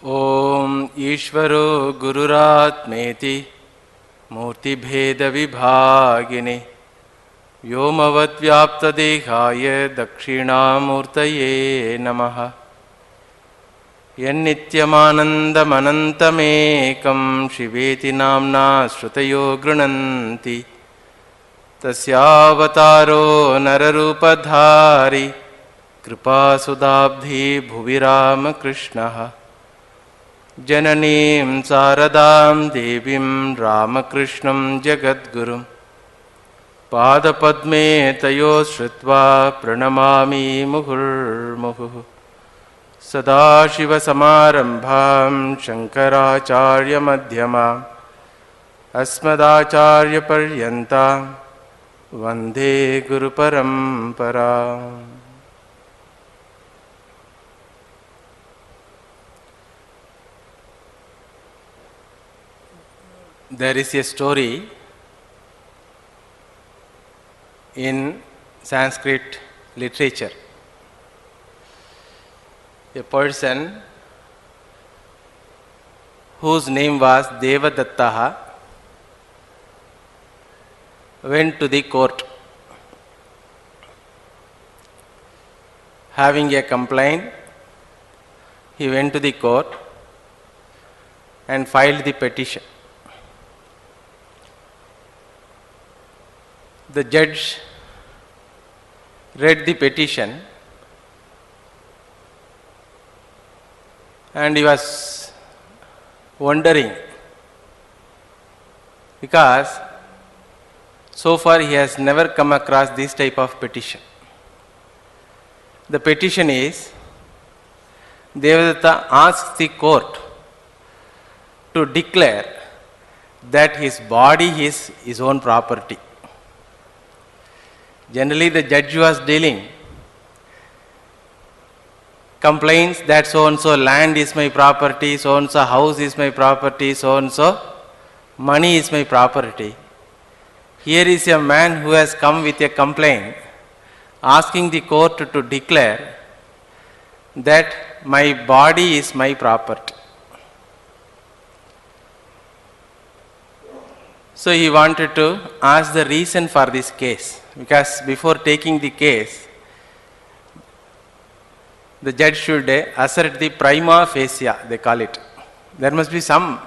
ओम ईश्वरो गुरुरात्मेति मूर्तिभेदविभागिने व्योमवद्व्याप्तदेहाय दक्षिणामूर्तये नमः। यन्नित्यमानन्दमनन्तमेकं शिवेति नाम्ना श्रुतयो गृह्णन्ति तस्यावतारो नररूपधारी कृपासुधाब्धि भुवि रामकृष्णः। जननीं शारदां देवीं रामकृष्णं जगद्गुरुं पादपद्मे तयो श्रुत्वा प्रणमामि मुहुर्मुहुः। सदाशिवसमारम्भां शङ्कराचार्यमध्यमाम् अस्मदाचार्यपर्यन्तां वन्दे गुरुपरम्पराम्। There is a story in Sanskrit literature. A person whose name was Devadatta went to the court having a complaint. He went to the court and filed the petition. The judge read the petition and he was wondering because so far he has never come across this type of petition. The petition is, Devadatta asks the court to declare that his body is his own property. Generally, the judge was dealing complains that so and so land is my property, so and so house is my property, so and so money is my property. Here is a man who has come with a complaint asking the court to declare that my body is my property. So he wanted to ask the reason for this case, because before taking the case, the judge should assert the prima facie, they call it. There must be some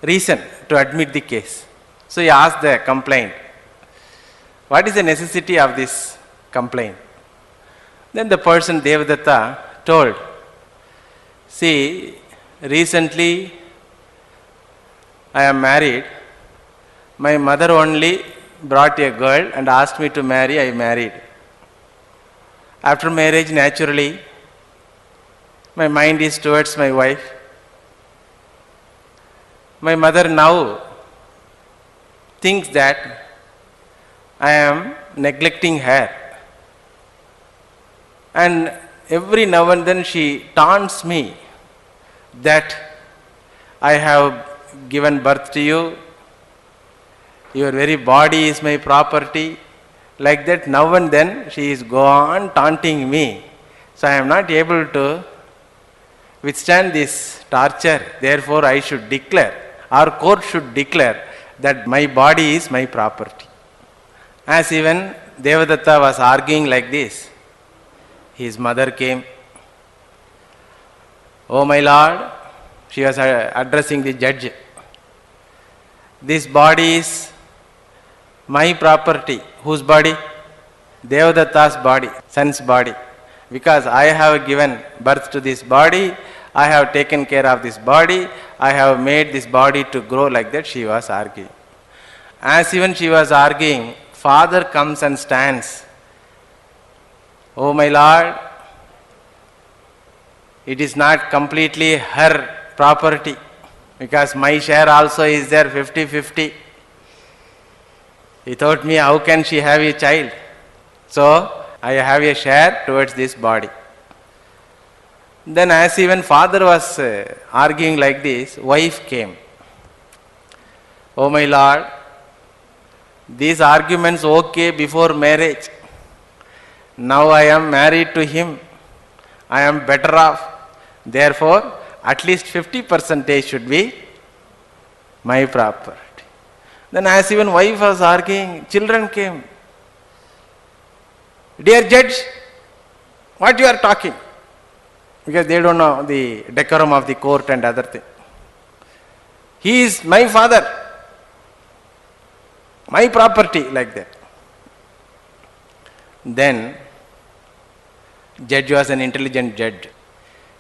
reason to admit the case. So he asked the complaint, what is the necessity of this complaint? Then the person, Devadatta, told, see, recently I am married. My mother only brought a girl and asked me to marry. I married. After marriage, naturally, my mind is towards my wife. My mother now thinks that I am neglecting her. And every now and then she taunts me that I have given birth to you, your very body is my property. Like that, now and then she is gone taunting me. So I am not able to withstand this torture. Therefore, I should declare, our court should declare that my body is my property. As even Devadatta was arguing like this, his mother came. Oh my lord, she was addressing the judge. This body is my property. Whose body? Devadatta's body, son's body. Because I have given birth to this body, I have taken care of this body, I have made this body to grow. Like that she was arguing. As even she was arguing, father comes and stands. Oh my lord, it is not completely her property, because my share also is there 50-50. He told me, how can she have a child? So I have a share towards this body. Then as even father was arguing like this, wife came. Oh my lord, these arguments okay before marriage. Now I am married to him. I am better off. Therefore, at least 50% should be my property. Then as even wife was arguing, children came. Dear judge, what you are talking? Because they don't know the decorum of the court and other thing. He is my father, my property, like that. Then, judge was an intelligent judge.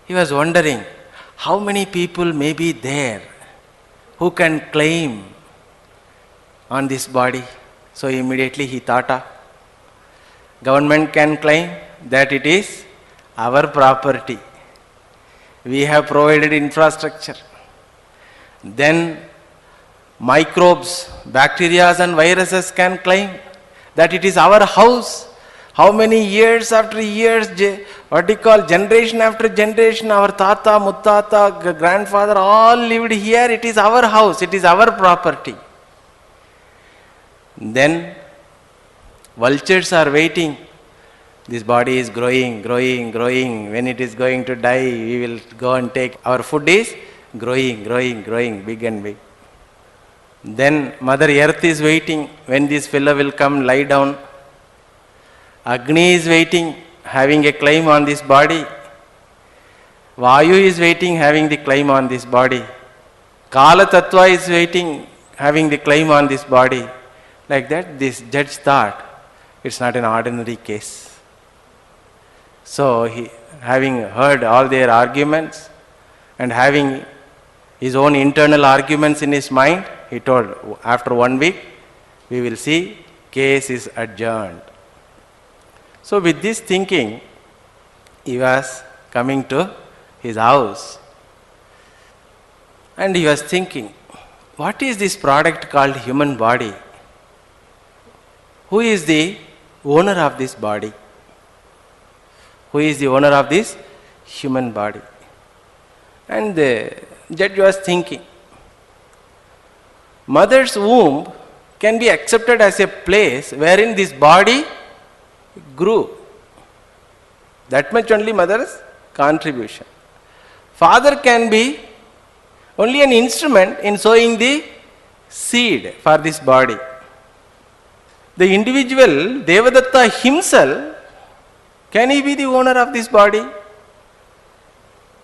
He was wondering, how many people may be there who can claim on this body? So immediately he thought of, government can claim that it is our property. We have provided infrastructure. Then microbes, bacteria and viruses can claim that it is our house. How many years after years, what do you call, generation after generation, our tata, muttata, grandfather all lived here. It is our house, it is our property. Then vultures are waiting. This body is growing, growing, growing. When it is going to die, we will go and take. Our food is growing, growing, growing, big and big. Then Mother Earth is waiting. When this fellow will come, lie down. Agni is waiting, having a claim on this body. Vayu is waiting, having the claim on this body. Kala Tattva is waiting, having the claim on this body. Like that, this judge thought, it's not an ordinary case. So, he, having heard all their arguments and having his own internal arguments in his mind, he told, after 1 week, we will see, case is adjourned. So, with this thinking, he was coming to his house and he was thinking, what is this product called human body? Who is the owner of this body? Who is the owner of this human body? And the judge was thinking, mother's womb can be accepted as a place wherein this body grew. That much only mother's contribution. Father can be only an instrument in sowing the seed for this body. The individual, Devadatta himself, can he be the owner of this body?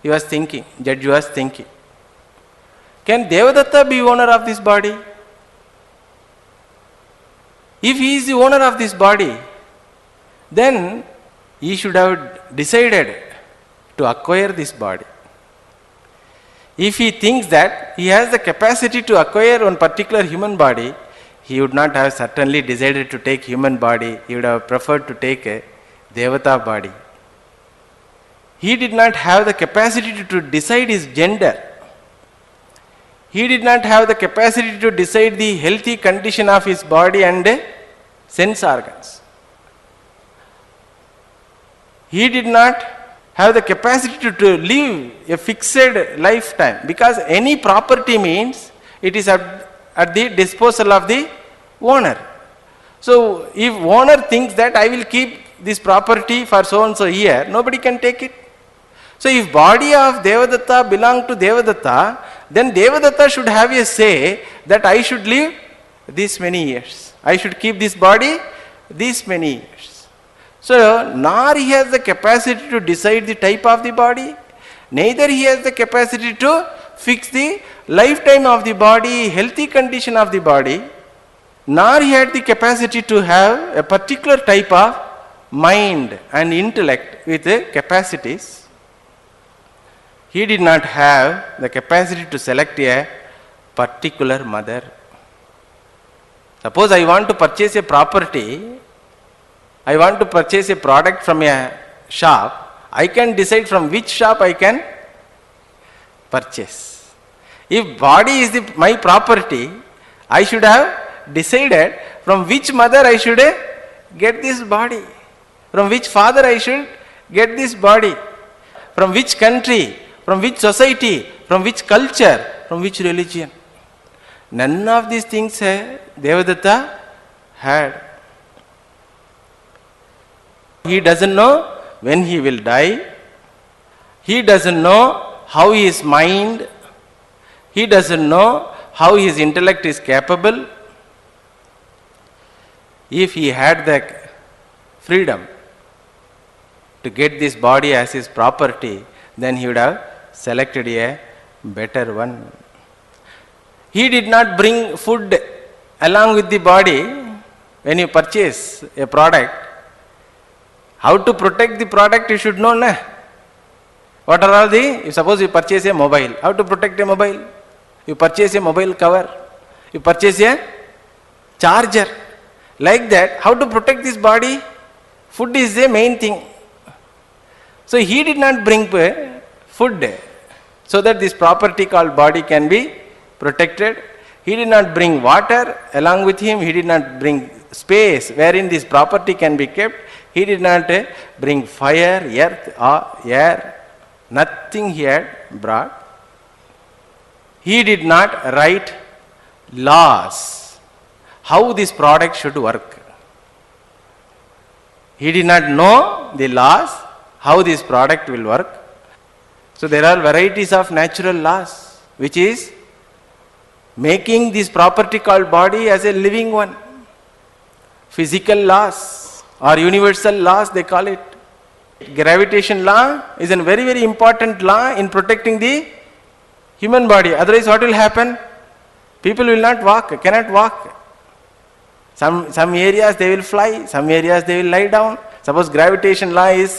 He was thinking, judge was thinking. Can Devadatta be owner of this body? If he is the owner of this body, then he should have decided to acquire this body. If he thinks that he has the capacity to acquire one particular human body, he would not have certainly decided to take human body. He would have preferred to take a Devata body. He did not have the capacity to decide his gender. He did not have the capacity to decide the healthy condition of his body and sense organs. He did not have the capacity to live a fixed lifetime, because any property means it is at the disposal of the owner. So if owner thinks that I will keep this property for so and so year, nobody can take it. So if body of Devadatta belong to Devadatta, then Devadatta should have a say that I should live this many years. I should keep this body this many years. So nor he has the capacity to decide the type of the body, neither he has the capacity to fix the lifetime of the body, healthy condition of the body, nor he had the capacity to have a particular type of mind and intellect with capacities. He did not have the capacity to select a particular mother. Suppose I want to purchase a property, I want to purchase a product from a shop, I can decide from which shop I can purchase. If body is my property, I should have decided from which mother I should get this body, from which father I should get this body, from which country, from which society, from which culture, from which religion. None of these things Devadatta had. He doesn't know when he will die, He doesn't know how his mind, he doesn't know how his intellect is capable. If he had the freedom to get this body as his property, then he would have selected a better one. He did not bring food along with the body. When you purchase a product, how to protect the product you should know, na? What are all the, suppose you purchase a mobile, how to protect a mobile? You purchase a mobile cover, you purchase a charger. Like that, how to protect this body? Food is the main thing. So he did not bring food so that this property called body can be protected. He did not bring water along with him. He did not bring space wherein this property can be kept. He did not bring fire, earth, or air. Nothing he had brought. He did not write laws how this product should work. He did not know the laws how this product will work. So there are varieties of natural laws which is making this property called body as a living one. Physical laws or universal laws they call it. Gravitation law is a very, very important law in protecting the human body. Otherwise what will happen? People will not walk, cannot walk. Some areas they will fly, some areas they will lie down. Suppose gravitation law is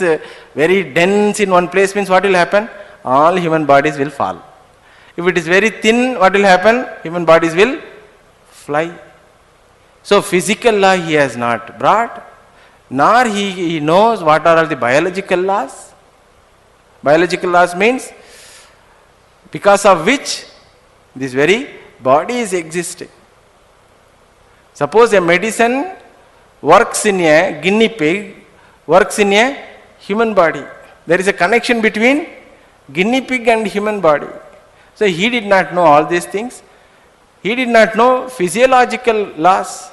very dense in one place, means what will happen? All human bodies will fall. If it is very thin, what will happen? Human bodies will fly. So physical law he has not brought, nor he knows what are all the biological laws. Biological laws means because of which this very body is existing. Suppose a medicine works in a guinea pig, works in a human body. There is a connection between guinea pig and human body. So he did not know all these things. He did not know physiological laws.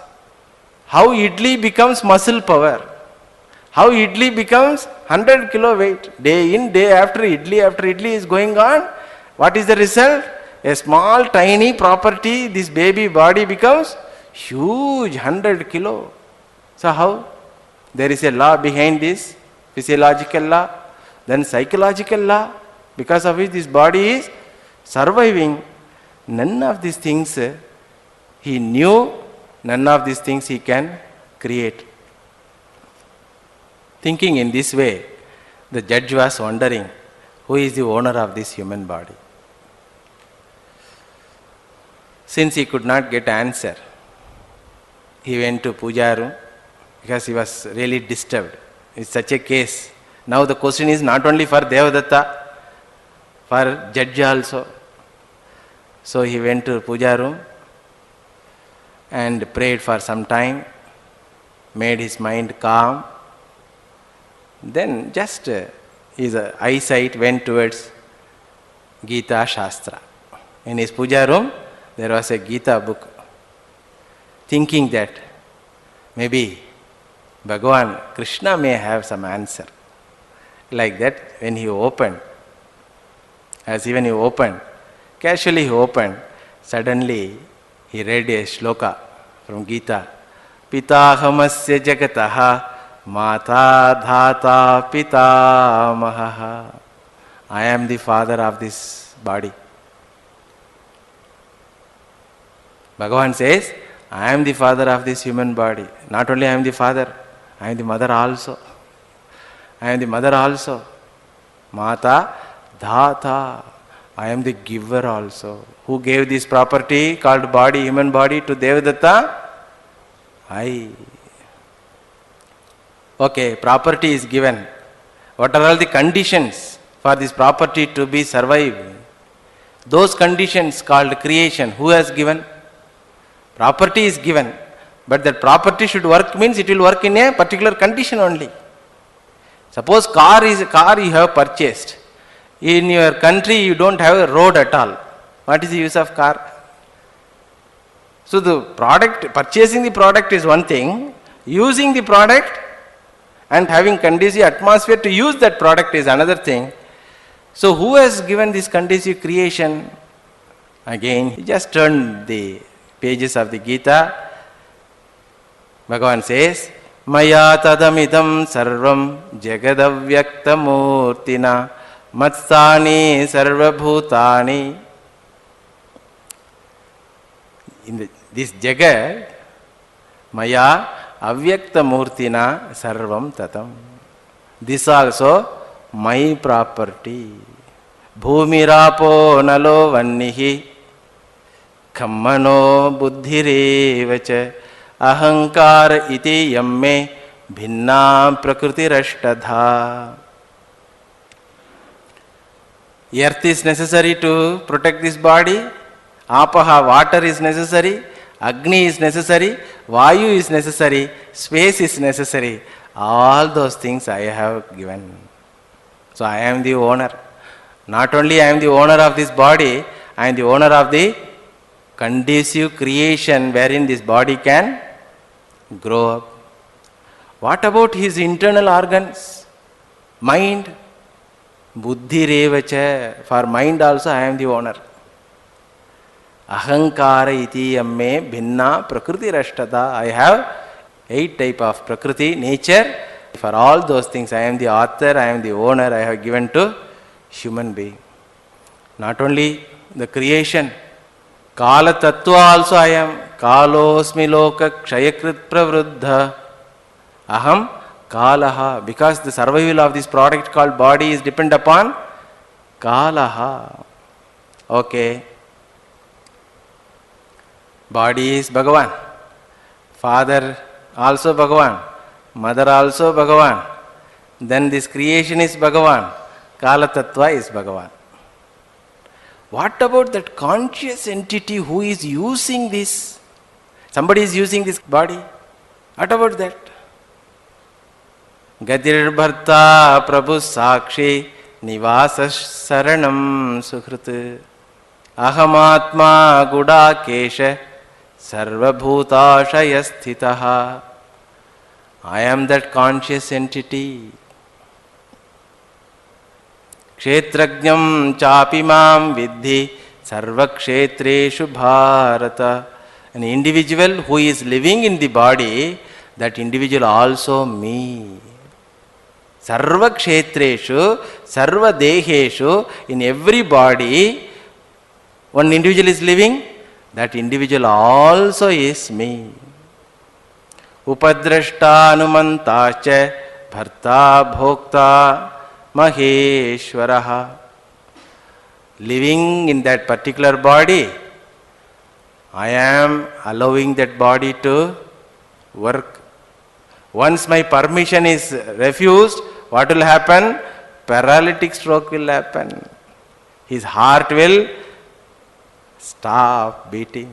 How idli becomes muscle power. How idli becomes 100 kilo weight. Day in, day after idli is going on. What is the result? A small tiny property, this baby body becomes huge, 100 kilo. So how? There is a law behind this, physiological law, then psychological law, because of which this body is surviving. None of these things he knew, none of these things he can create. Thinking in this way, the judge was wondering, who is the owner of this human body? Since he could not get answer, he went to puja room because he was really disturbed. It's such a case. Now the question is not only for Devadatta, for judge also. So he went to puja room and prayed for some time, made his mind calm. Then just his eyesight went towards Gita Shastra. In his puja room, there was a Gita book. Thinking that maybe Bhagavan Krishna may have some answer. Like that, when he opened, casually he opened, suddenly he read a shloka from Gita. Pitahamasya jagataha mata dhata pitamaha. I am the father of this body. Bhagavan says, I am the father of this human body. Not only I am the father, I am the mother also. I am the mother also. Mata dhata. I am the giver also. Who gave this property called body, human body, to Devadatta? I. Okay, property is given. What are all the conditions for this property to be survived? Those conditions called creation, who has given? Property is given, but that property should work means it will work in a particular condition only. Suppose car is a car you have purchased. In your country you don't have a road at all. What is the use of car? So the product, purchasing the product is one thing, using the product and having conducive atmosphere to use that product is another thing. So who has given this conducive creation? Again, he just turned the pages of the Gita. Bhagavan says, Maya tadamidam sarvam jagadavyakta murtina matsani sarvabhutani. In this Jagad, Maya avyakta murtina sarvam tatam. This also my property. Bhumirapo nalo vannihi kammano buddhirevacha ahankar iti yamme bhinna prakrutirashtadha. Earth is necessary to protect this body. Apaha, water is necessary. Agni is necessary. Vayu is necessary. Space is necessary. All those things I have given. So I am the owner. Not only I am the owner of this body, I am the owner of the conducive creation wherein this body can grow up. What about his internal organs? Mind. Buddhi revacha. For mind also I am the owner. Ahankara iti amme bhinna prakriti rashtada. I have 8 type of prakriti, nature. For all those things I am the author, I am the owner, I have given to human being. Not only the creation, Kala Tattva also I am. Kalosmi loka kshayakrit pravruddha. Aham Kalaha. Because the survival of this product called body is depend upon Kalaha. Okay. Body is Bhagavan. Father also Bhagavan. Mother also Bhagavan. Then this creation is Bhagavan. Kala Tattva is Bhagavan. What about that conscious entity who is using this? Somebody is using this body. What about that? Gadir Bharta Prabhu Sakshi Nivasa Saranam Sukhrut Ahamatma Guda Kesha Sarvabhutashaya Sthitaha. I am that conscious entity. Kshetrajnam chapimam vidhi sarvakshetreshu bharata. An individual who is living in the body, that individual also me. Sarvakshetreshu, sarvadeheshu, in every body, one individual is living, that individual also is me. Upadrashta anumantacha bharta bhokta maheshwaraha. Living in that particular body, I am allowing that body to work. Once my permission is refused, what will happen? Paralytic stroke will happen. His heart will stop beating.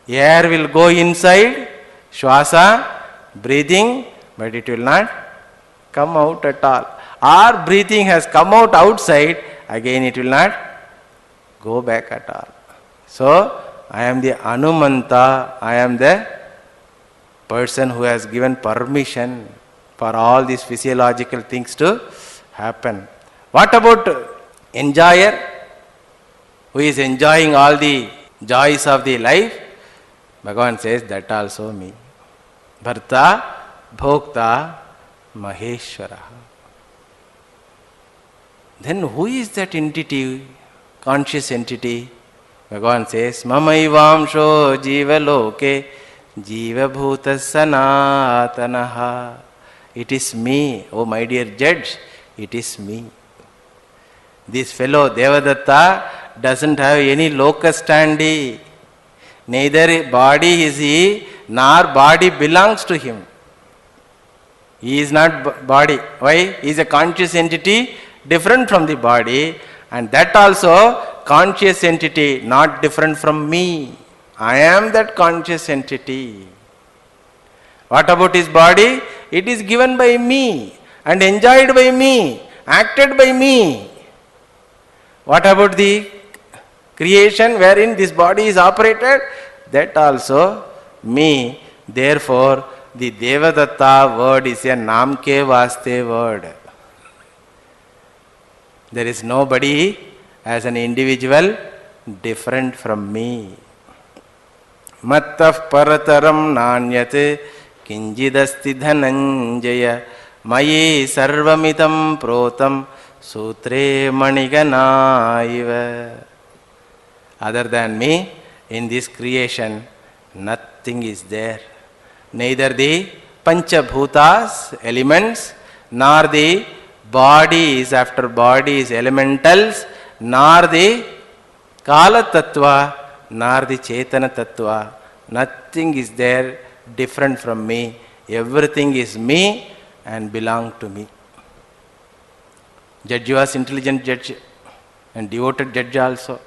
Air will go inside, Shwasa, breathing, but it will not come out at all. Our breathing has come out outside, again it will not go back at all. So, I am the Anumanta, I am the person who has given permission for all these physiological things to happen. What about enjoyer, who is enjoying all the joys of the life? Bhagavan says, that also me. Bharta, Bhokta, Maheshwara. Then who is that entity, conscious entity? Bhagavan says, Mamaivamsho jiva loke jiva bhuta sanatanaha. It is me, oh my dear judge, it is me. This fellow Devadatta doesn't have any locus standi. Neither body is he, nor body belongs to him. He is not body. Why? He is a conscious entity different from the body, and that also conscious entity not different from me. I am that conscious entity. What about his body? It is given by me and enjoyed by me, acted by me. What about the creation wherein this body is operated? That also me. Therefore, the Devadatta word is a Namke Vaste word. There is nobody as an individual different from me. Mattah parataram nanyate kinjidasti dhananjaya mayi sarvamitam protam sutre maniganaiva. Other than me, in this creation, nothing is there. Neither the Panchabhutas, elements, nor the bodies after bodies, elementals, nor the Kala Tattva, nor the Chetana Tattva. Nothing is there different from me. Everything is me and belong to me. Judge was intelligent judge and devoted judge also.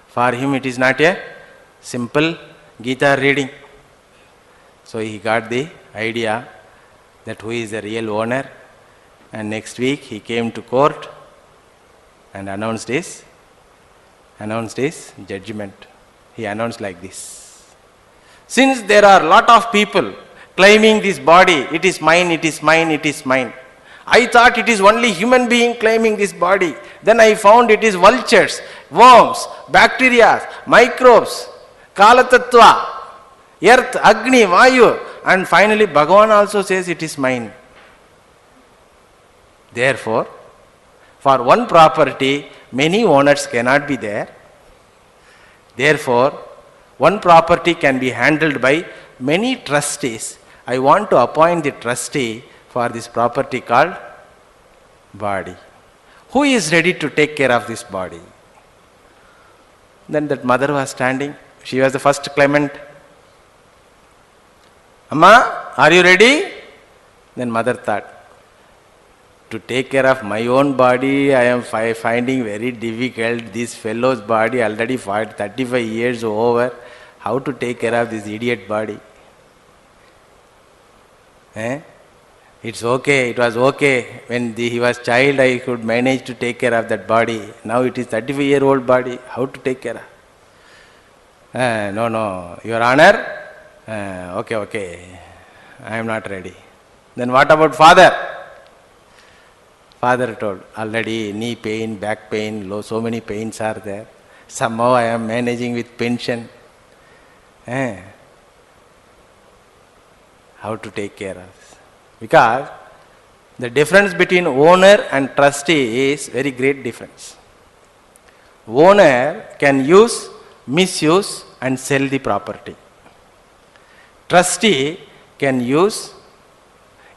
For him it is not a simple Gita reading. So he got the idea that who is the real owner, and next week he came to court and announced his judgment. He announced like this: since there are lot of people claiming this body, it is mine, it is mine, it is mine. I thought it is only human being claiming this body. Then I found it is vultures, worms, bacteria, microbes, Kala Tattva, earth, Agni, Vayu, and finally Bhagavan also says it is mine. Therefore, for one property, many owners cannot be there. Therefore, one property can be handled by many trustees. I want to appoint the trustee for this property called body. Who is ready to take care of this body? Then that mother was standing. She was the first claimant. Amma, are you ready? Then mother thought, to take care of my own body, I am finding very difficult. This fellow's body already fought 35 years over. How to take care of this idiot body? It's okay, it was okay. When he was child, I could manage to take care of that body. Now it is 35-year-old body. How to take care of? No, Your Honor. Okay. I am not ready. Then what about father? Father told, already knee pain, back pain, so many pains are there. Somehow I am managing with pension. How to take care of? Because the difference between owner and trustee is very great difference. Owner can use, misuse and sell the property. Trustee can use,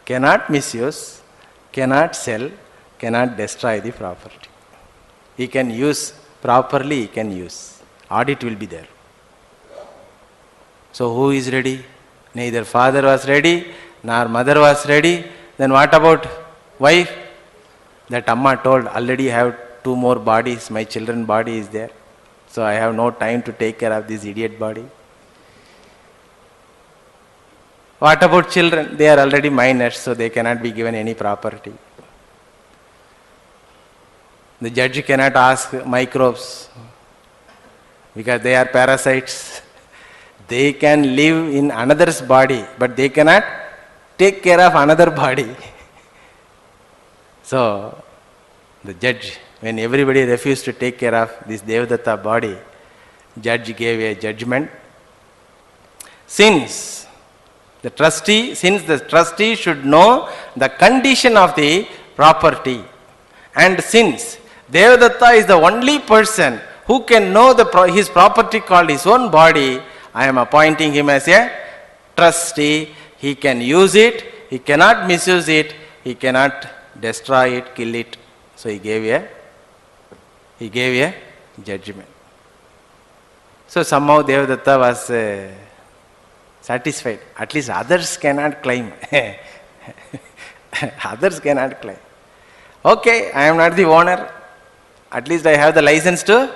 cannot misuse, cannot sell, cannot destroy the property. He can use properly, he can use. Audit will be there. So who is ready? Neither father was ready, nor mother was ready. Then what about wife? That Amma told, already I have 2 more bodies, my children body is there. So I have no time to take care of this idiot body. What about children? They are already minors, so they cannot be given any property. The judge cannot ask microbes because they are parasites. They can live in another's body, but they cannot take care of another body. So, the judge, when everybody refused to take care of this Devadatta body, judge gave a judgment. Since the trustee should know the condition of the property, and since Devadatta is the only person who can know his property called his own body, I am appointing him as a trustee. He can use it, he cannot misuse it, he cannot destroy it, kill it. So he gave a judgment. So somehow Devadatta was satisfied. At least others cannot claim. Others cannot claim. Okay, I am not the owner. At least I have the license to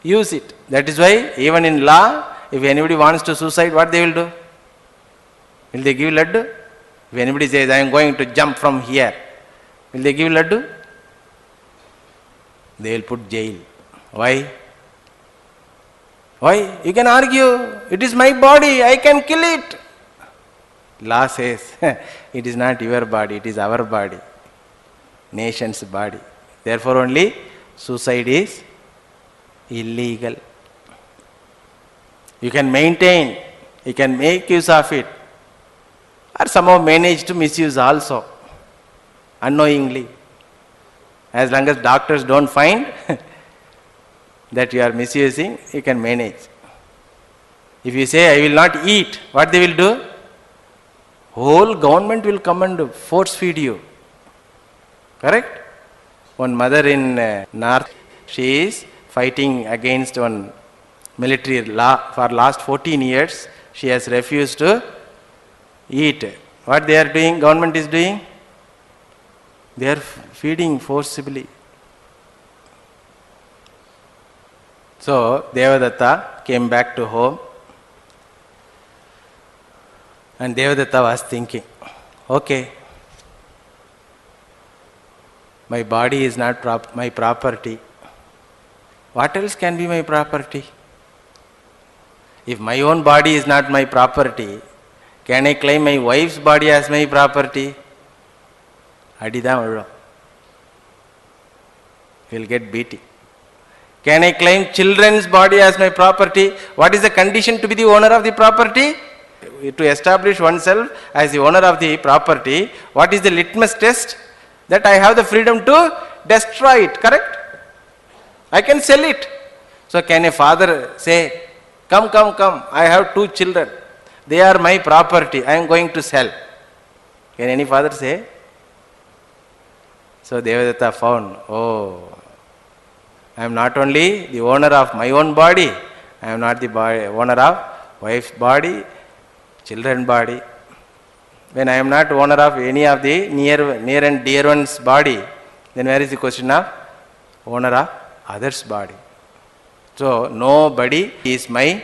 use it. That is why even in law, if anybody wants to suicide, what they will do? Will they give laddu? If anybody says, I am going to jump from here, will they give laddu? They will put jail. Why? Why? You can argue, it is my body, I can kill it. Law says, it is not your body, it is our body. Nation's body. Therefore only suicide is illegal. You can maintain, you can make use of it, or somehow manage to misuse also, unknowingly. As long as doctors don't find that you are misusing, you can manage. If you say, I will not eat, what they will do? Whole government will come and force feed you. Correct? One mother in North, she is fighting against one military law for last 14 years. She has refused to eat. What they are doing, government is doing? They are feeding forcibly. So Devadatta came back to home, and Devadatta was thinking, okay, my body is not my property. What else can be my property? If my own body is not my property, can I claim my wife's body as my property? Adidam will get beaten. Can I claim children's body as my property? What is the condition to be the owner of the property? To establish oneself as the owner of the property, what is the litmus test? That I have the freedom to destroy it, correct? I can sell it. So can a father say, come, I have 2 children. They are my property, I am going to sell. Can any father say? So Devadatta found, oh, I am not only the owner of my own body, I am not the owner of wife's body, children's body. When I am not owner of any of the near and dear one's body, then where is the question of owner of others' body? So nobody is my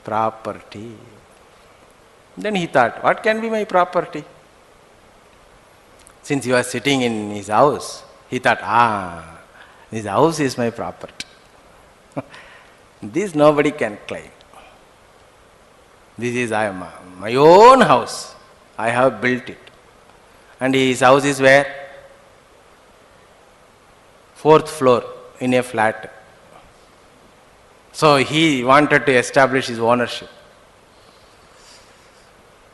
property. Then he thought, what can be my property? Since he was sitting in his house, he thought, his house is my property. This nobody can claim. This is my own house. I have built it. And his house is where? 4th floor in a flat. So he wanted to establish his ownership.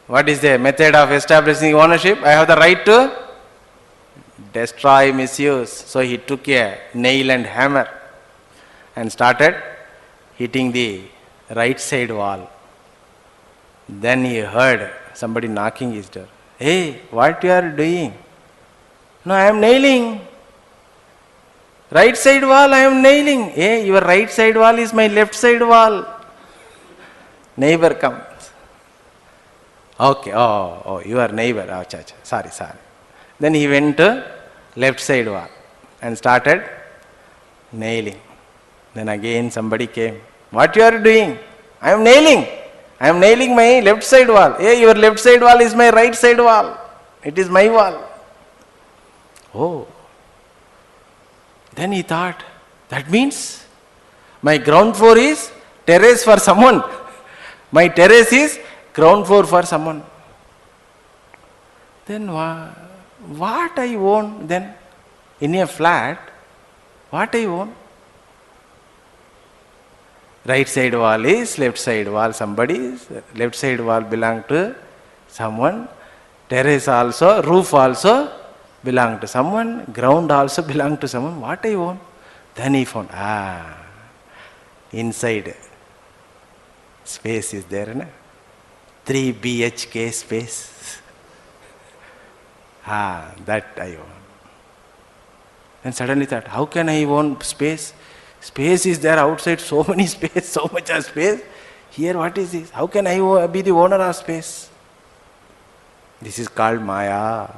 What is the method of establishing ownership? I have the right to destroy, misuse. So he took a nail and hammer and started hitting the right side wall. Then he heard somebody knocking his door. Hey, what you are doing? No, I am nailing. Right side wall I am nailing. Hey, your right side wall is my left side wall. Neighbor comes. Okay, your neighbor. Sorry. Then he went to left side wall and started nailing. Then again somebody came. What you are doing? I am nailing. I am nailing my left side wall. Hey, your left side wall is my right side wall. It is my wall. Oh. Then he thought, that means my ground floor is terrace for someone. My terrace is ground floor for someone. Then what I own then? In a flat, what I own? Right side wall is left side wall, somebody's left side wall belong to someone, terrace also, roof also belong to someone, ground also belong to someone. What I own? Then he found, inside space is there, na? 3 BHK space. That I own. And suddenly thought, how can I own space? Space is there outside, so many space, so much of space. Here what is this? How can I be the owner of space? This is called Maya.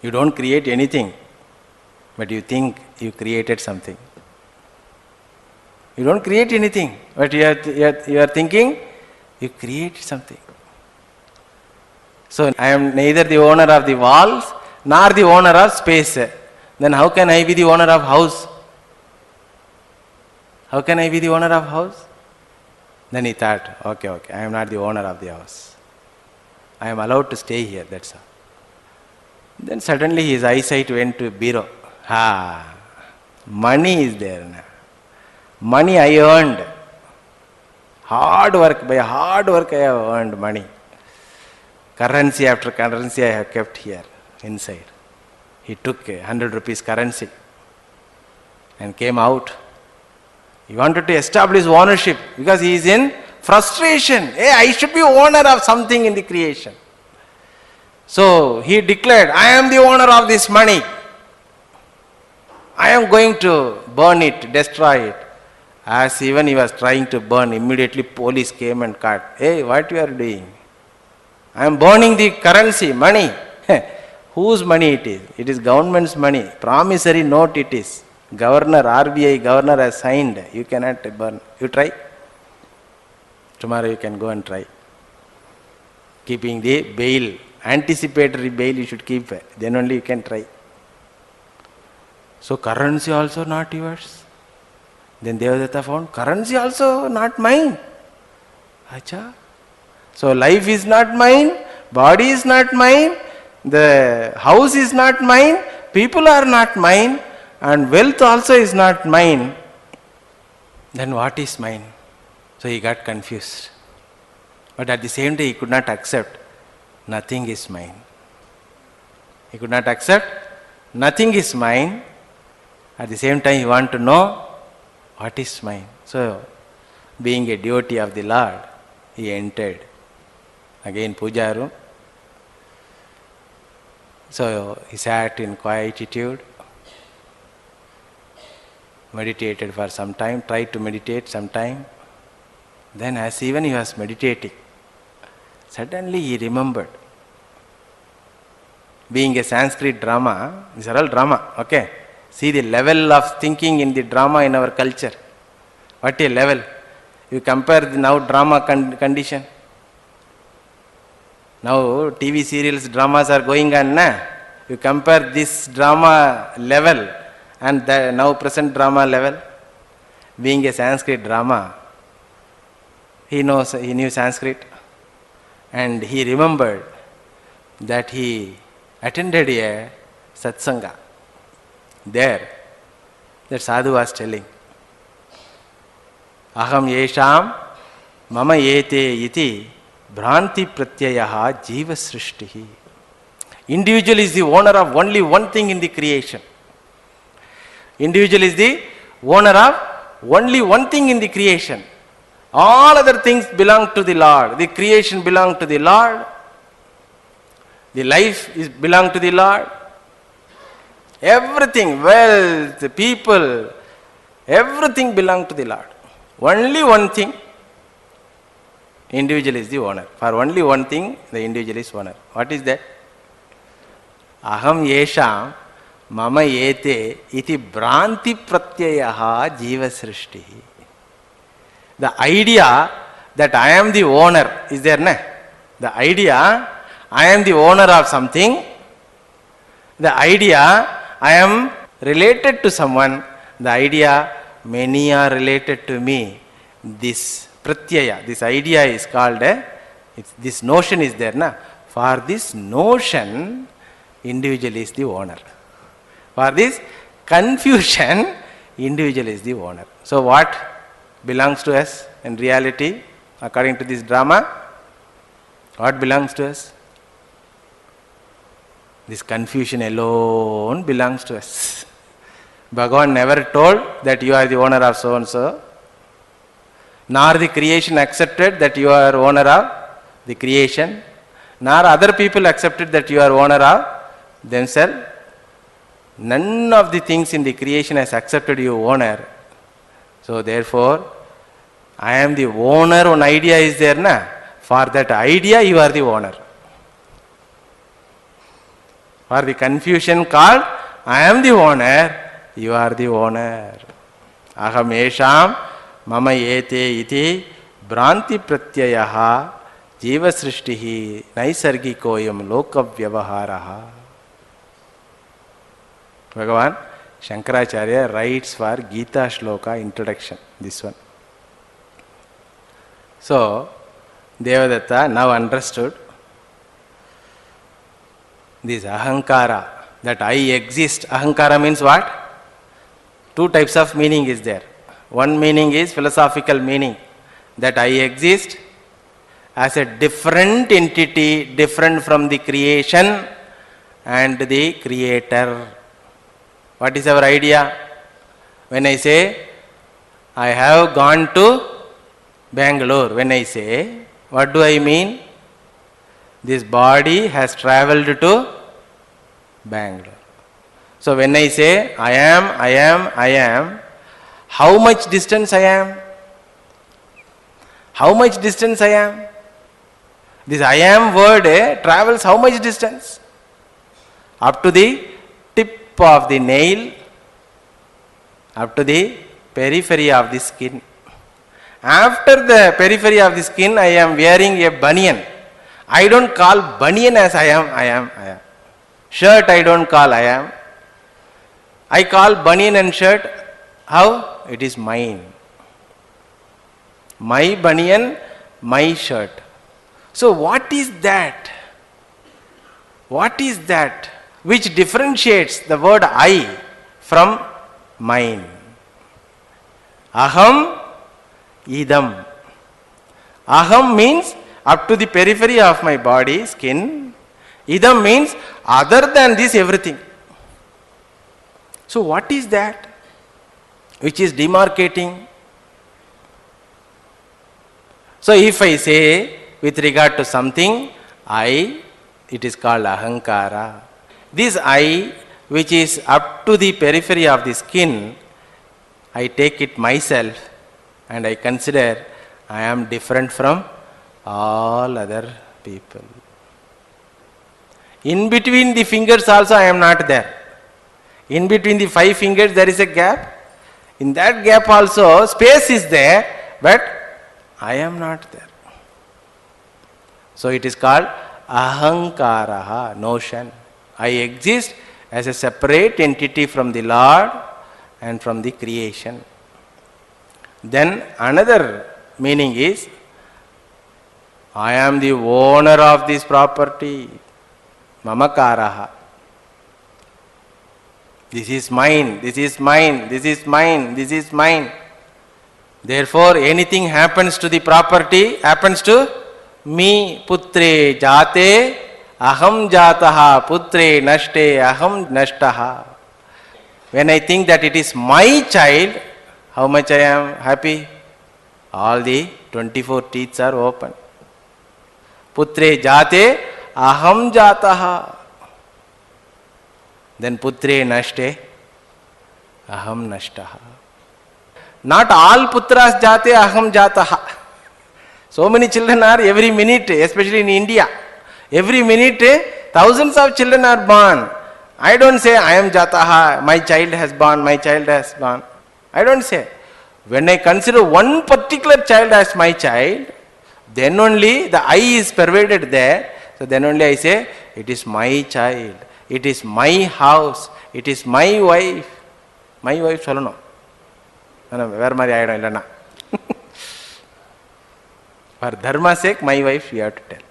You don't create anything, but you think you created something. You don't create anything, but you are thinking you create something. So I am neither the owner of the walls nor the owner of space. Then how can I be the owner of house? How can I be the owner of house? Then he thought, okay, I am not the owner of the house. I am allowed to stay here, that's all. Then suddenly his eyesight went to bureau. Ah, money is there now. Money I earned. Hard work, by hard work I have earned money. Currency after currency I have kept here inside. He took 100 rupees currency and came out. He wanted to establish ownership because he is in frustration. Hey, I should be owner of something in the creation. So he declared, I am the owner of this money. I am going to burn it, destroy it. As even he was trying to burn, immediately police came and caught. Hey, what you are doing? I am burning the currency, money. Whose money it is? It is government's money. Promissory note it is. Governor, RBI governor has signed. You cannot burn. You try. Tomorrow you can go and try. Keeping the bail, anticipatory bail you should keep. Then only you can try. So currency also not yours. Then Devadatta found, currency also not mine. Acha. So life is not mine, body is not mine, the house is not mine, people are not mine, and wealth also is not mine. Then what is mine? So he got confused. But at the same time he could not accept, nothing is mine. He could not accept, nothing is mine. At the same time he wanted to know, what is mine? So, being a devotee of the Lord, he entered. Again, puja room. So, he sat in quietude, meditated for some time, tried to meditate some time. Then, as even he was meditating, suddenly he remembered. Being a Sanskrit drama, these are all drama, okay? See the level of thinking in the drama in our culture. What a level. You compare the now drama condition. Now TV serials, dramas are going on. You compare this drama level and the now present drama level. Being a Sanskrit drama, he knew Sanskrit. And he remembered that he attended a satsanga. There, that sadhu was telling, Aham yesham mama yete iti bhranti pratyayaha jiva srishtihi. Individual is the owner of only one thing in the creation. Individual is the owner of only one thing in the creation. All other things belong to the Lord. The creation belongs to the Lord. The life is belong to the Lord. Everything, wealth, people, everything belongs to the Lord. Only one thing, individual is the owner. For only one thing, the individual is owner. What is that? Aham yesham mama yete iti bhranti pratyayaha jiva srishtihi. The idea that I am the owner is there, na? The idea I am the owner of something, the idea I am related to someone, the idea many are related to me. This pratyaya, this idea is called, this notion is there. Na? For this notion, individual is the owner. For this confusion, individual is the owner. So what belongs to us in reality, according to this drama? What belongs to us? This confusion alone belongs to us. Bhagavan never told that you are the owner of so and so, nor the creation accepted that you are owner of the creation, nor other people accepted that you are owner of themselves. None of the things in the creation has accepted you owner. So therefore, I am the owner, one idea is there, na? For that idea you are the owner. For the confusion called, I am the owner, you are the owner. Aham esham mama yete iti bhranti pratyayaha jiva srishtihi naisargikoyam loka vyavaharaha. Bhagavan Shankaracharya writes for Gita Shloka introduction, this one. So, Devadatta now understood this ahankara, that I exist. Ahankara means what? Two types of meaning is there. One meaning is philosophical meaning, that I exist as a different entity, different from the creation and the creator. What is our idea? When I say, I have gone to Bangalore, when I say, what do I mean? This body has travelled to Bangalore. So when I say, I am, how much distance I am? How much distance I am? This I am word travels how much distance? Up to the tip of the nail, up to the periphery of the skin. After the periphery of the skin, I am wearing a banyan. I don't call banyan as I am. Shirt I don't call I am. I call banyan and shirt, how? It is mine. My banyan, my shirt. So what is that? What is that which differentiates the word I from mine? Aham, idam. Aham means up to the periphery of my body, skin. Idam means other than this everything. So what is that which is demarcating? So if I say with regard to something, I, it is called ahankara. This I, which is up to the periphery of the skin, I take it myself and I consider I am different from all other people. In between the fingers also I am not there. In between the 5 fingers there is a gap. In that gap also space is there, but I am not there. So it is called ahankaraha, notion. I exist as a separate entity from the Lord and from the creation. Then another meaning is, I am the owner of this property. Mamakaraha. This is mine, this is mine, this is mine, this is mine. Therefore, anything happens to the property, happens to me. Putre jate aham jataha, putre nashte aham nashtaha. When I think that it is my child, how much I am happy? All the 24 teeth are open. Putre jate aham jataha. Then putre nashte aham nashtaha. Not all putras jate aham jataha. So many children are every minute, especially in India. Every minute, thousands of children are born. I don't say I am jataha, my child has born, my child has born. I don't say. When I consider one particular child as my child, then only the I is pervaded there. So then only I say, it is my child, it is my house, it is my wife. My wife, solano. Where Mary I don't know. For dharma's sake, my wife you have to tell.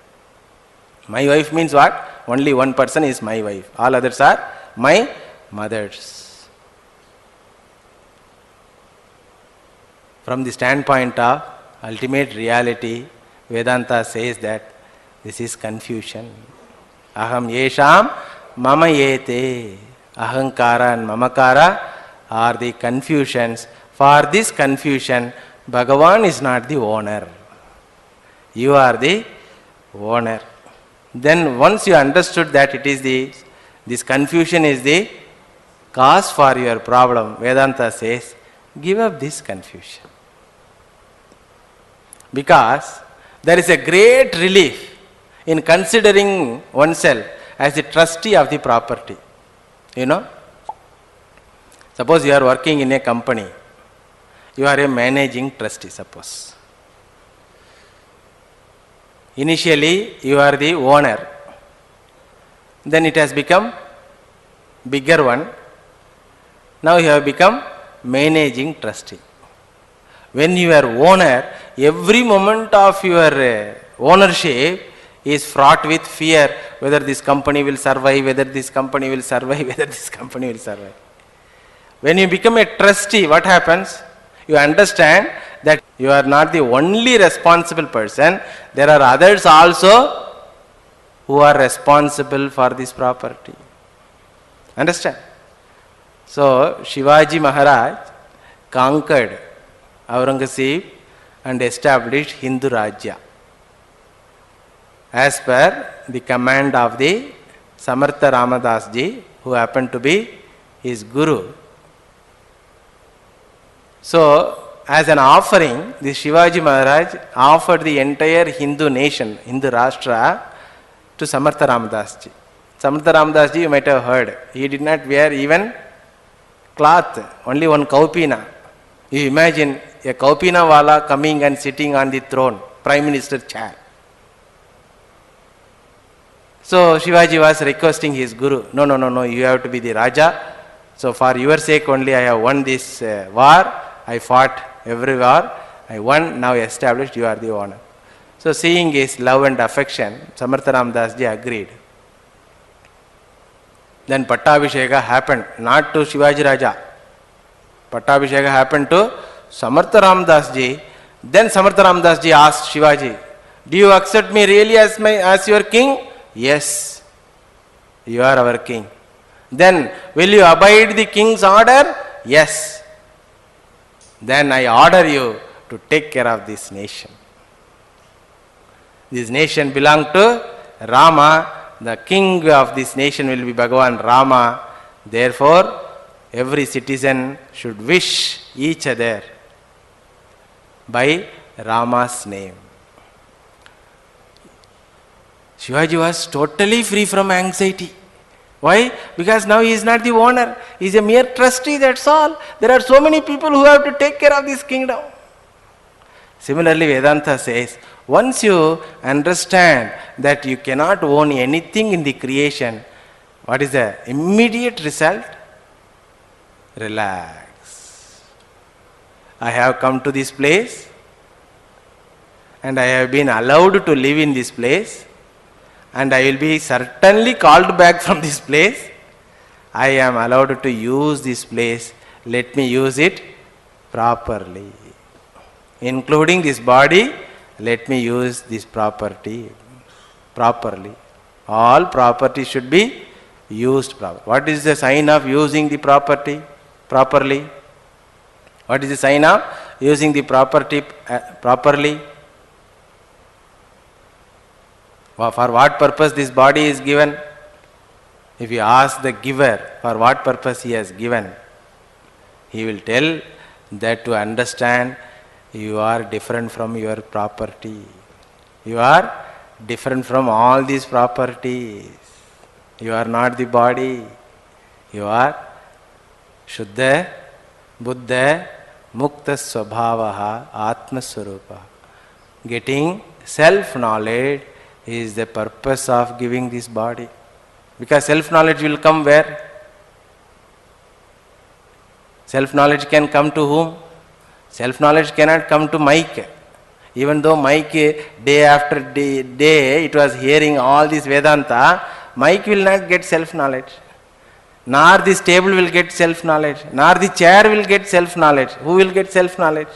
My wife means what? Only one person is my wife. All others are my mothers. From the standpoint of ultimate reality, Vedanta says that this is confusion. Aham yesham mama yete. Ahankara and mamakara are the confusions. For this confusion, Bhagavan is not the owner. You are the owner. Then once you understood that it is this confusion is the cause for your problem, Vedanta says, give up this confusion. Because there is a great relief in considering oneself as the trustee of the property. You know, suppose you are working in a company, you are a managing trustee, suppose. Initially, you are the owner. Then it has become bigger one. Now you have become managing trustee. When you are owner, every moment of your ownership is fraught with fear. whether this company will survive, whether this company will survive, whether this company will survive. When you become a trustee, what happens? You understand that you are not the only responsible person. There are others also who are responsible for this property. Understand? So, Shivaji Maharaj conquered Aurangzeb and established Hindu Rajya as per the command of the Samartha Ramadas ji, who happened to be his guru. So, as an offering, the Shivaji Maharaj offered the entire Hindu nation, Hindu Rashtra, to Samartha Ramadas ji. Samartha Ramadas ji, you might have heard, he did not wear even cloth, only one kaupina. You imagine a kaupina wala coming and sitting on the throne, Prime Minister chair. So Shivaji was requesting his guru, no, you have to be the Raja. So for your sake only I have won this war. I fought every war. I won, now established, you are the owner. So seeing his love and affection, Samartha Ramadas ji agreed. Then Pattabhisheka happened, not to Shivaji Raja. Pattabhisheka happened to Samartha Ramadas ji. Then Samartha Ramadas ji asked Shivaji, do you accept me really as your king? Yes, you are our king. Then will you abide the king's order? Yes. Then I order you to take care of this nation. This nation belongs to Rama. The king of this nation will be Bhagavan Rama. Therefore, every citizen should wish each other by Rama's name. Shivaji was totally free from anxiety. Why? Because now he is not the owner. He is a mere trustee, that's all. There are so many people who have to take care of this kingdom. Similarly, Vedanta says, once you understand that you cannot own anything in the creation, what is the immediate result? Relax. I have come to this place and I have been allowed to live in this place, and I will be certainly called back from this place. I am allowed to use this place. Let me use it properly. Including this body, let me use this property properly. All property should be used properly. What is the sign of using the property properly? What is the sign of using the property properly? For what purpose this body is given? If you ask the giver for what purpose he has given, he will tell that to understand you are different from your property. You are different from all these properties. You are not the body. You are Shuddha, Buddha, Mukta Swabhavaha, Atma Swarupa. Getting self-knowledge is the purpose of giving this body. Because self-knowledge will come where? Self-knowledge can come to whom? Self-knowledge cannot come to Mike. Even though Mike day after day it was hearing all this Vedanta, Mike will not get self-knowledge. Nor this table will get self-knowledge. Nor the chair will get self-knowledge. Who will get self-knowledge?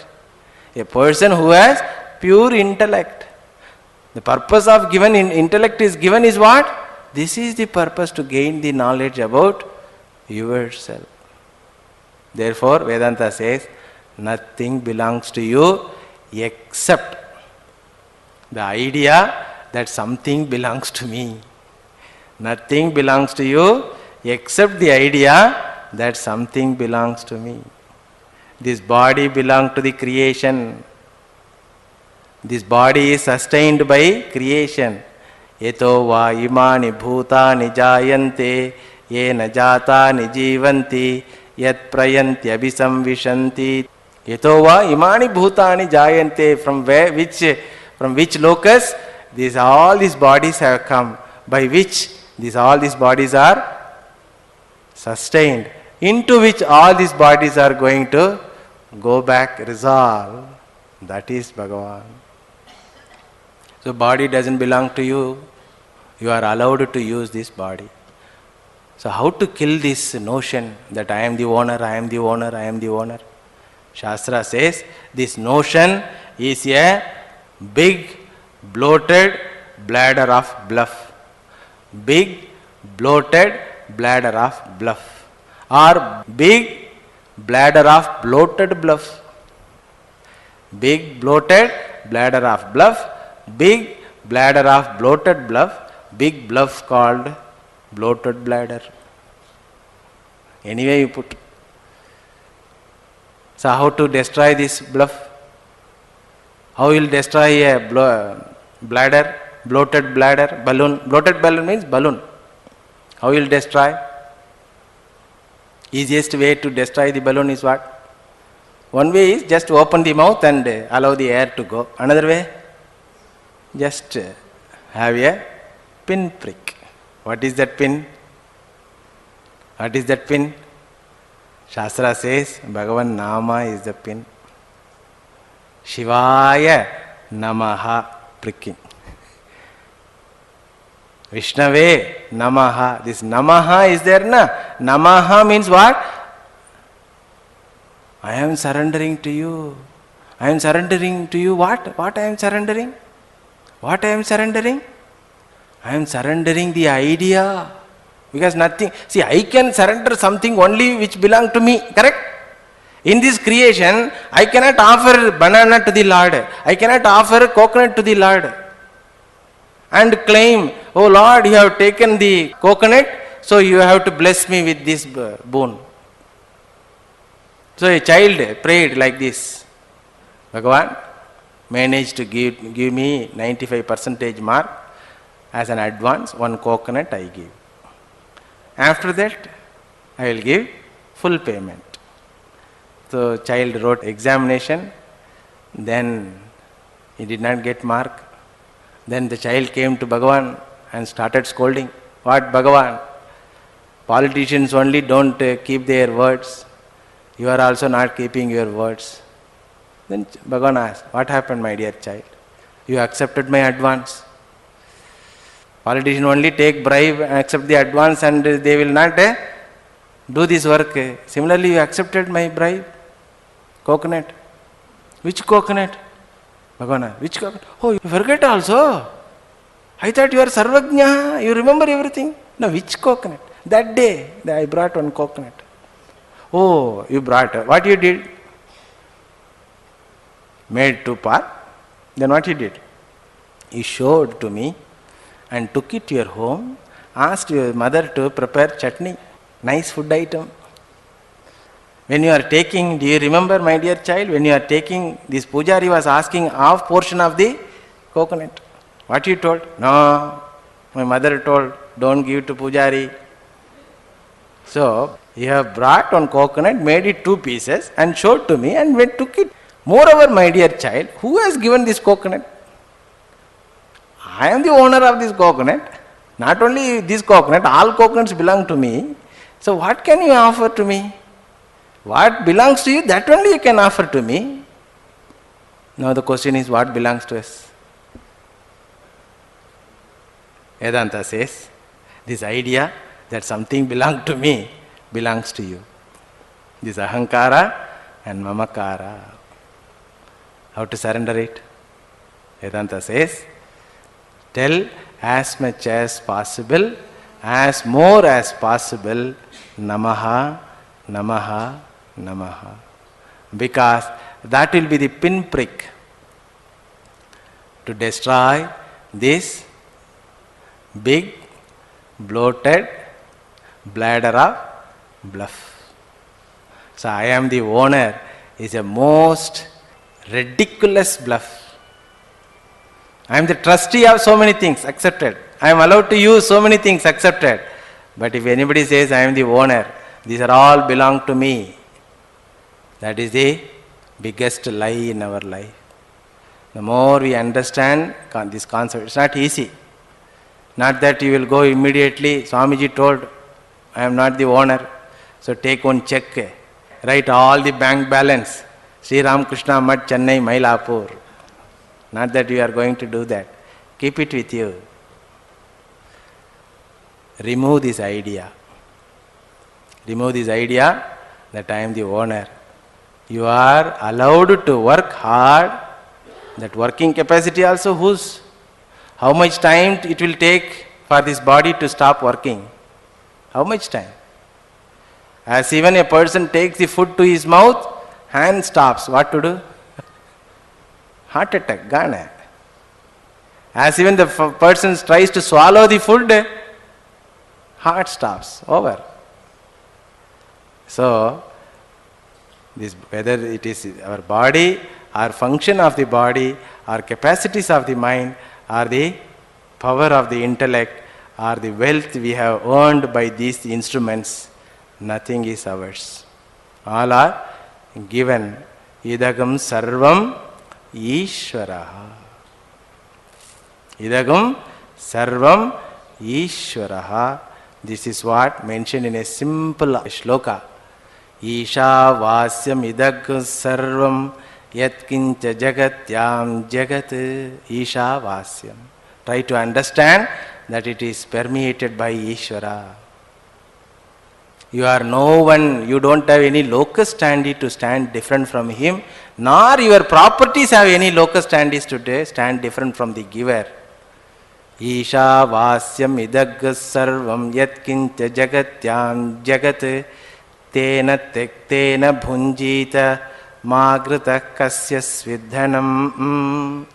A person who has pure intellect. The purpose of given intellect is given is what? This is the purpose, to gain the knowledge about yourself. Therefore, Vedanta says, nothing belongs to you except the idea that something belongs to me. Nothing belongs to you except the idea that something belongs to me. This body belongs to the creation. This body is sustained by creation. Yeto va imani bhutani jayante yena jatani jivanti yat prayanti abhisamvishanti. Yeto va imani bhutani jayante. From which locus all these bodies have come, by which all these bodies are sustained, into which all these bodies are going to go back, resolve. That is Bhagavan. So body doesn't belong to you. You are allowed to use this body. So how to kill this notion that I am the owner, I am the owner, I am the owner? Shastra says this notion is a big bloated bladder of bluff. Big bloated bladder of bluff. Or big bladder of bloated bluff. Big bloated bladder of bluff. Big bladder of bloated bluff. Big bluff called bloated bladder. Anyway you put. So how to destroy this bluff? How will destroy a bladder, bloated bladder, balloon? Bloated balloon means balloon. How will destroy? Easiest way to destroy the balloon is what? One way is just open the mouth and allow the air to go. Another way? Just have a pin prick. What is that pin? What is that pin? Shastra says Bhagavan Nama is the pin. Shivaya Namaha pricking. Vishnave Namaha. This Namaha is there na? Namaha means what? I am surrendering to you. I am surrendering to you what? What I am surrendering? What I am surrendering? I am surrendering the idea. Because nothing, see, I can surrender something only which belongs to me, correct? In this creation, I cannot offer banana to the Lord. I cannot offer coconut to the Lord. And claim, oh Lord, you have taken the coconut, so you have to bless me with this boon. So a child prayed like this. Bhagavan managed to give me 95% mark as an advance, one coconut I give. After that, I will give full payment. So child wrote examination, then he did not get mark. Then the child came to Bhagavan and started scolding. What Bhagavan? Politicians only don't keep their words. You are also not keeping your words. Then Bhagavan asked, what happened, my dear child? You accepted my advance. Politicians only take bribe and accept the advance and they will not do this work. Similarly, you accepted my bribe. Coconut. Which coconut? Bhagavan, which coconut? Oh, you forget also. I thought you are Sarvajna. You remember everything. No, which coconut? That day I brought one coconut. Oh, you brought. What you did? Made two parts. Then what you did? You showed to me and took it to your home, asked your mother to prepare chutney, nice food item. When you are taking, do you remember, my dear child, when you are taking, this pujari was asking half portion of the coconut. What you told? No, my mother told, don't give to pujari. So, you have brought one coconut, made it two pieces and showed to me and went took it. Moreover, my dear child, who has given this coconut? I am the owner of this coconut. Not only this coconut, all coconuts belong to me. So what can you offer to me? What belongs to you, that only you can offer to me. Now the question is, what belongs to us? Vedanta says, this idea that something belongs to me belongs to you. This ahankara and mamakara. How to surrender it? Vedanta says, tell as much as possible, as more as possible, Namaha, Namaha, Namaha. Because that will be the pinprick to destroy this big, bloated bladder of bluff. So I am the owner is a most ridiculous bluff. I am the trustee of so many things, accepted. I am allowed to use so many things, accepted. But if anybody says I am the owner, these are all belong to me, that is the biggest lie in our life. The more we understand this concept, it's not easy. Not that you will go immediately, Swamiji told, I am not the owner, so take one check, write all the bank balance, Sri Ramakrishna Mat Chennai Mailapur. Not that you are going to do that. Keep it with you. remove this idea. Remove this idea that I am the owner. You are allowed to work hard. That working capacity also whose? How much time it will take for this body to stop working? How much time? As even a person takes the food to his mouth, hand stops. What to do? Heart attack, gone. As even the person tries to swallow the food, heart stops, over. So, this, whether it is our body, or function of the body, or capacities of the mind, or the power of the intellect, or the wealth we have earned by these instruments, nothing is ours. All are given. Idagam sarvam Ishvaraha. Idagam sarvam Ishvaraha. This is what mentioned in a simple shloka. Isha vasyam idagam sarvam yatkincha jagatyam jagat. Isha vasyam. Try to understand that it is permeated by Ishvara. You are no one, you don't have any locus standi to stand different from him, nor your properties have any locus standi to stand different from the giver. Isha vasyam idagga sarvam yatkincha jagatyam jagat tena tektena bhunjita magrita kasya svidhanam.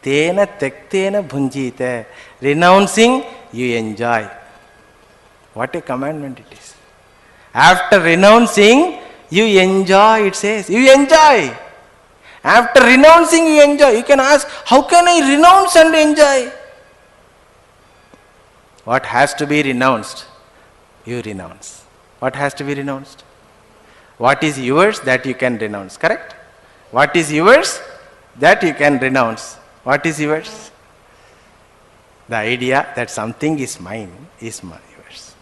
Tena tektena bhunjita. Renouncing, you enjoy. What a commandment it is. After renouncing, you enjoy, it says. You enjoy. After renouncing, you enjoy. You can ask, how can I renounce and enjoy? What has to be renounced? You renounce. What has to be renounced? What is yours that you can renounce, correct? What is yours that you can renounce? What is yours? The idea that something is mine is yours.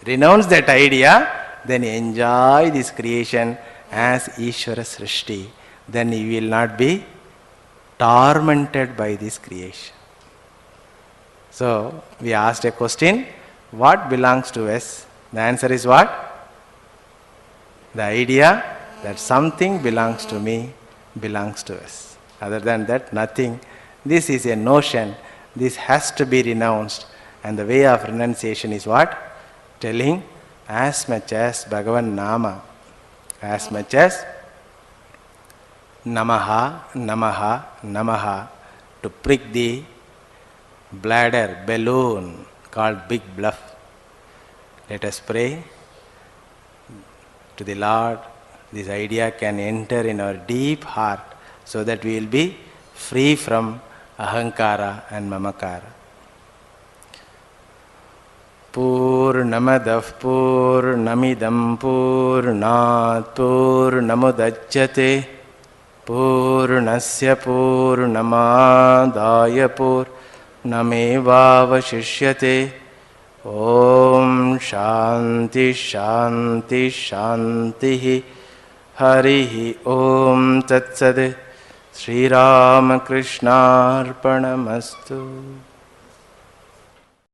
Renounce that idea, then enjoy this creation as Ishvara Srishti. Then you will not be tormented by this creation. So, we asked a question, what belongs to us? The answer is what? The idea that something belongs to me belongs to us. Other than that, nothing. This is a notion. This has to be renounced. And the way of renunciation is what? Telling as much as Bhagavan Nama, as much as Namaha, Namaha, Namaha, to prick the bladder, balloon called big bluff. Let us pray to the Lord. This idea can enter in our deep heart so that we will be free from ahankara and mamakara. Purnamadav Purnamidam Purnat Purnamudachyate Purnasya Purnamadaya Purnamevavashishyate. Om Shanti Shanti Shanti Harihi Om Tat Sat. Sri Ramakrishna Arpanamastu.